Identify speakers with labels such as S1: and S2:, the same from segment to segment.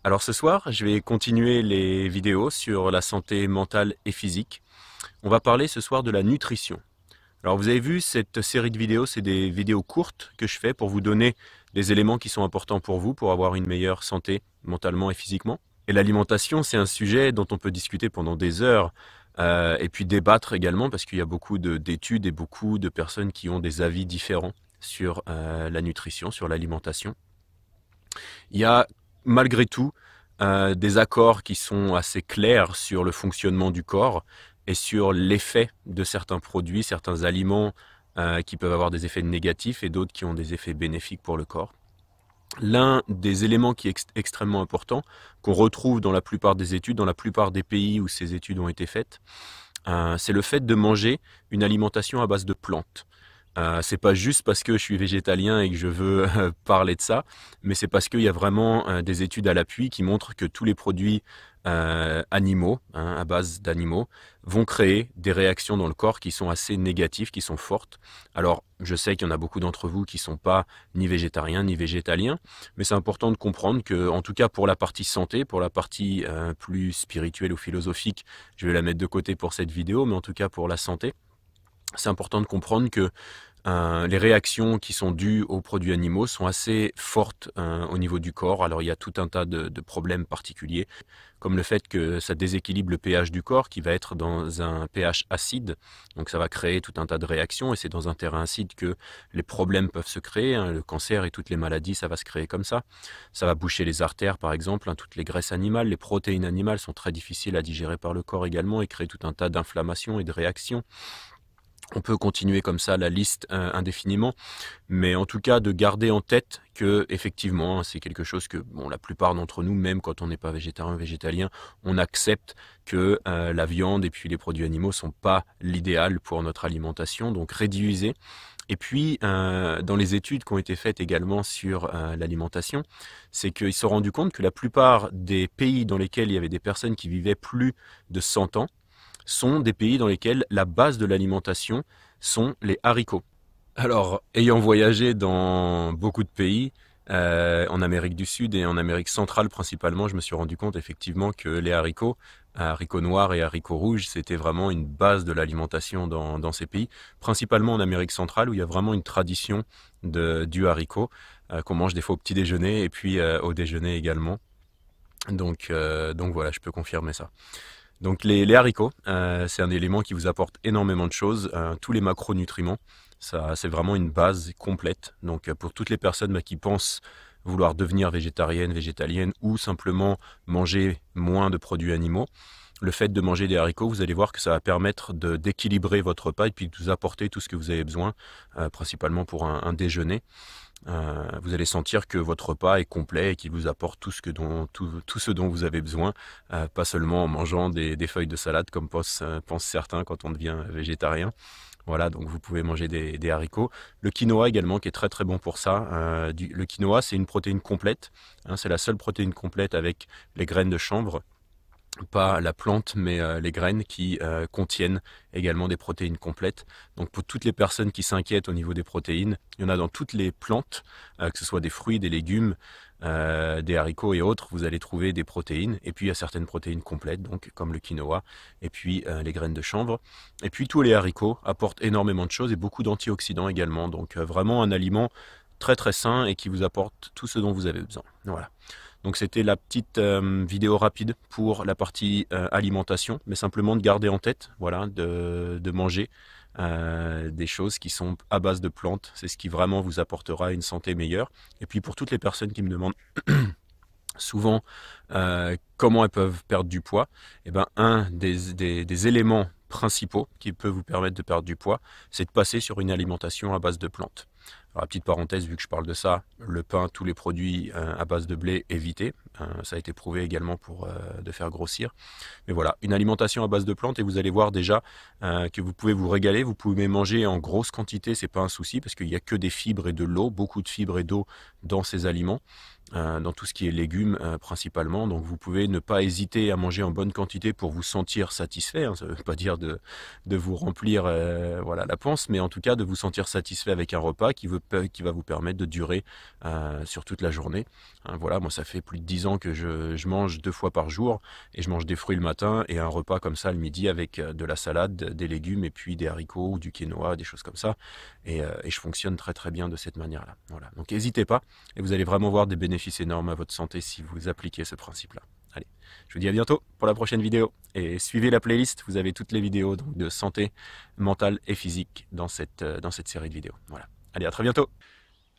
S1: Alors ce soir, je vais continuer les vidéos sur la santé mentale et physique. On va parler ce soir de la nutrition. Alors vous avez vu, cette série de vidéos, c'est des vidéos courtes que je fais pour vous donner les éléments qui sont importants pour vous, pour avoir une meilleure santé mentalement et physiquement. Et l'alimentation, c'est un sujet dont on peut discuter pendant des heures et puis débattre également parce qu'il y a beaucoup d'études et beaucoup de personnes qui ont des avis différents sur la nutrition, sur l'alimentation. Il y a malgré tout des accords qui sont assez clairs sur le fonctionnement du corps et sur l'effet de certains produits, certains aliments qui peuvent avoir des effets négatifs et d'autres qui ont des effets bénéfiques pour le corps. L'un des éléments qui est extrêmement important, qu'on retrouve dans la plupart des études, dans la plupart des pays où ces études ont été faites, c'est le fait de manger une alimentation à base de plantes. C'est pas juste parce que je suis végétalien et que je veux parler de ça, mais c'est parce qu'il y a vraiment des études à l'appui qui montrent que tous les produits animaux, à base d'animaux, vont créer des réactions dans le corps qui sont assez négatives, qui sont fortes. Alors, je sais qu'il y en a beaucoup d'entre vous qui sont pas ni végétariens ni végétaliens, mais c'est important de comprendre que, en tout cas pour la partie santé, pour la partie plus spirituelle ou philosophique, je vais la mettre de côté pour cette vidéo, mais en tout cas pour la santé, c'est important de comprendre que les réactions qui sont dues aux produits animaux sont assez fortes au niveau du corps. Alors il y a tout un tas de problèmes particuliers, comme le fait que ça déséquilibre le pH du corps qui va être dans un pH acide. Donc ça va créer tout un tas de réactions et c'est dans un terrain acide que les problèmes peuvent se créer. Le cancer et toutes les maladies, ça va se créer comme ça. Ça va boucher les artères par exemple, toutes les graisses animales, les protéines animales sont très difficiles à digérer par le corps également et créent tout un tas d'inflammations et de réactions. On peut continuer comme ça la liste indéfiniment, mais en tout cas de garder en tête que effectivement c'est quelque chose que la plupart d'entre nous, même quand on n'est pas végétarien ou végétalien, on accepte que la viande et puis les produits animaux sont pas l'idéal pour notre alimentation, donc réduisez. Et puis dans les études qui ont été faites également sur l'alimentation, c'est qu'ils se sont rendus compte que la plupart des pays dans lesquels il y avait des personnes qui vivaient plus de 100 ans sont des pays dans lesquels la base de l'alimentation sont les haricots. Alors, ayant voyagé dans beaucoup de pays, en Amérique du Sud et en Amérique centrale principalement, je me suis rendu compte effectivement que les haricots noirs et haricots rouges, c'était vraiment une base de l'alimentation dans ces pays, principalement en Amérique centrale où il y a vraiment une tradition du haricot qu'on mange des fois au petit déjeuner et puis au déjeuner également. Donc voilà, je peux confirmer ça. Donc les haricots, c'est un élément qui vous apporte énormément de choses, tous les macronutriments, ça c'est vraiment une base complète. Donc pour toutes les personnes qui pensent vouloir devenir végétarienne, végétalienne ou simplement manger moins de produits animaux, le fait de manger des haricots, vous allez voir que ça va permettre d'équilibrer votre repas et puis de vous apporter tout ce que vous avez besoin, principalement pour un déjeuner. Vous allez sentir que votre repas est complet et qu'il vous apporte tout ce dont vous avez besoin, pas seulement en mangeant des feuilles de salade comme pensent certains quand on devient végétarien. Voilà, donc vous pouvez manger des haricots. Le quinoa également qui est très très bon pour ça. Le quinoa c'est une protéine complète, c'est la seule protéine complète avec les graines de chanvre. Pas la plante, mais les graines qui contiennent également des protéines complètes. Donc pour toutes les personnes qui s'inquiètent au niveau des protéines, il y en a dans toutes les plantes, que ce soit des fruits, des légumes, des haricots et autres, vous allez trouver des protéines. Et puis il y a certaines protéines complètes, donc comme le quinoa, et puis les graines de chanvre. Et puis tous les haricots apportent énormément de choses et beaucoup d'antioxydants également. Donc vraiment un aliment très très sain et qui vous apporte tout ce dont vous avez besoin. Voilà. Donc c'était la petite vidéo rapide pour la partie alimentation, mais simplement de garder en tête, voilà, de manger des choses qui sont à base de plantes. C'est ce qui vraiment vous apportera une santé meilleure. Et puis pour toutes les personnes qui me demandent souvent comment elles peuvent perdre du poids, eh ben, un des éléments principaux qui peut vous permettre de perdre du poids, c'est de passer sur une alimentation à base de plantes. Alors, petite parenthèse, vu que je parle de ça, le pain, tous les produits à base de blé, évitez. Ça a été prouvé également pour de faire grossir. Mais voilà, une alimentation à base de plantes et vous allez voir déjà que vous pouvez vous régaler. Vous pouvez manger en grosse quantité, c'est pas un souci parce qu'il n'y a que des fibres et de l'eau, beaucoup de fibres et d'eau dans ces aliments. dans tout ce qui est légumes principalement. Donc vous pouvez ne pas hésiter à manger en bonne quantité pour vous sentir satisfait. Hein. Ça ne veut pas dire de vous remplir voilà, la panse, mais en tout cas de vous sentir satisfait avec un repas qui va vous permettre de durer sur toute la journée. Hein, voilà, moi ça fait plus de 10 ans que je mange 2 fois par jour et je mange des fruits le matin et un repas comme ça le midi avec de la salade, des légumes et puis des haricots ou du quinoa, des choses comme ça. Et je fonctionne très très bien de cette manière-là. Voilà. Donc n'hésitez pas et vous allez vraiment voir des bénéfices énormes à votre santé si vous appliquez ce principe-là. Allez, je vous dis à bientôt pour la prochaine vidéo et suivez la playlist, vous avez toutes les vidéos donc, de santé mentale et physique dans cette série de vidéos. Voilà. Allez, à très bientôt.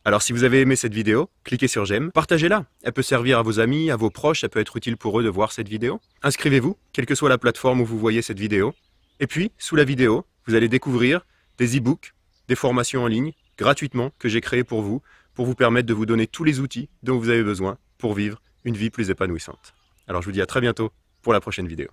S1: Alors si vous avez aimé cette vidéo, cliquez sur j'aime, partagez-la. Elle peut servir à vos amis, à vos proches, ça peut être utile pour eux de voir cette vidéo. Inscrivez-vous, quelle que soit la plateforme où vous voyez cette vidéo. Et puis, sous la vidéo, vous allez découvrir des e-books, des formations en ligne, gratuitement, que j'ai créées pour vous permettre de vous donner tous les outils dont vous avez besoin pour vivre une vie plus épanouissante. Alors je vous dis à très bientôt pour la prochaine vidéo.